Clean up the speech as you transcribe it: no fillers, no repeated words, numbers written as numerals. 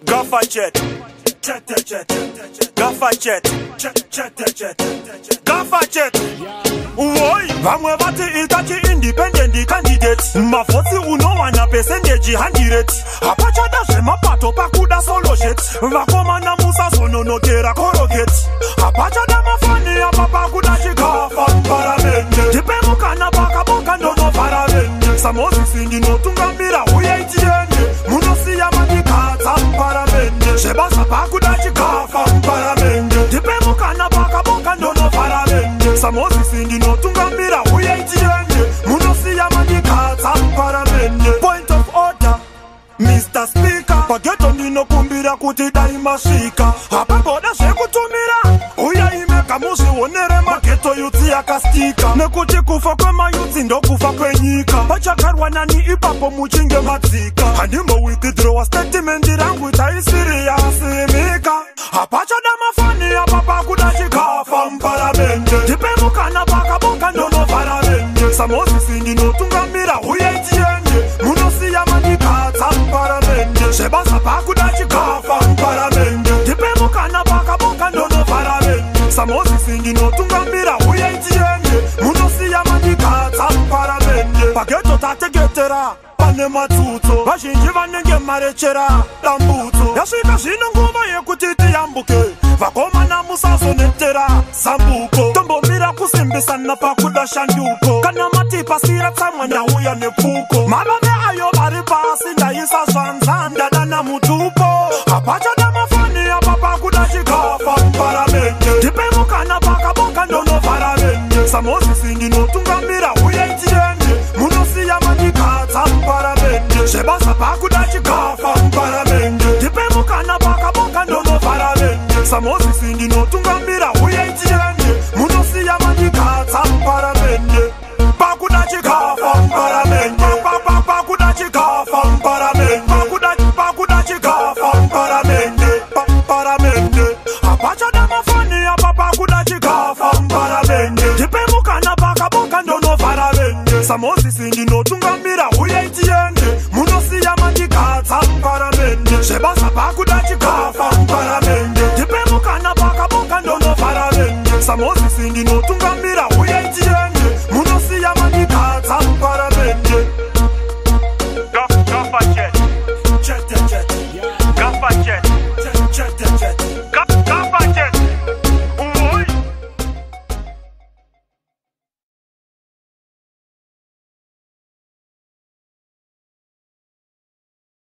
Gaffer jet, gaffer jet, gaffer jet. Woi, vamwe vati itachi independent candidate. Mafoti unowana percentage 100. Apachada shema pato pakuda solo jet. Vakoma na musa sono notera korogate. Apachada mafani apapa kuda chikafa paramende. Tipe mukana baka boka ndono paramende. Samosi sindi notungambira uye itiende. Munosi ya madikata paramende. Sheba sapa kuda chikafa paramende. Tipe mukana baka boka ndono paramende. Samosi sindi notungambira uye itiende. Munosi ya madikata paramende. Point of order, Mr. Speaker. Pageto nino kumbira kuti daimashika. Hapa boda shekutumira uya imeka mushi onere mageto yuti yakastika. Nekuti kufa kwema yuti ndo kufa kwenyika. Pachakarwa nani ipapo muchinge matzika. Handimo withdraw statement rangu taisiri ya simika. Apachada mafani apapa kuda chikafa mparamende. Tipe mukana baka boka ndono paramende. Samosi sindi notungambira uya itiende. Munosi ya madikata mparamende. Sheba sapa kuda chikafa mparamende. Tipe mukana baka boka ndono paramende. Samosi sindi notungambira uya itiende. Munosi ya madikata mparamende. Pageto tategetera pane matuto. Vashinji vanenge marechera lambuto. Yasvika zvino nguva yekutiti yambuke. Vakoma na musazo netera sambuko. Tombomira kusimbisana pakuda shanduko. Kana matipa sira tsamwa ndauya nepfuko. Mavave ayo vari pasi ndaisa zvanza ndadana mutupo. Apachada mafani apapa kuda chikafa paramende. Tipe mukana baka boka ndono paramende. Samosi sindi notungambira uye itiende. Munosi ya madikata paramende. Sheba sapa kuda chikafa paramende. Tipe mukana baka boka ndono paramende. Samosi sindi notungambira uye itiende. Munosi ya madikata paramende. Pakuda chikafa paramende. Pakuda chikafa paramende.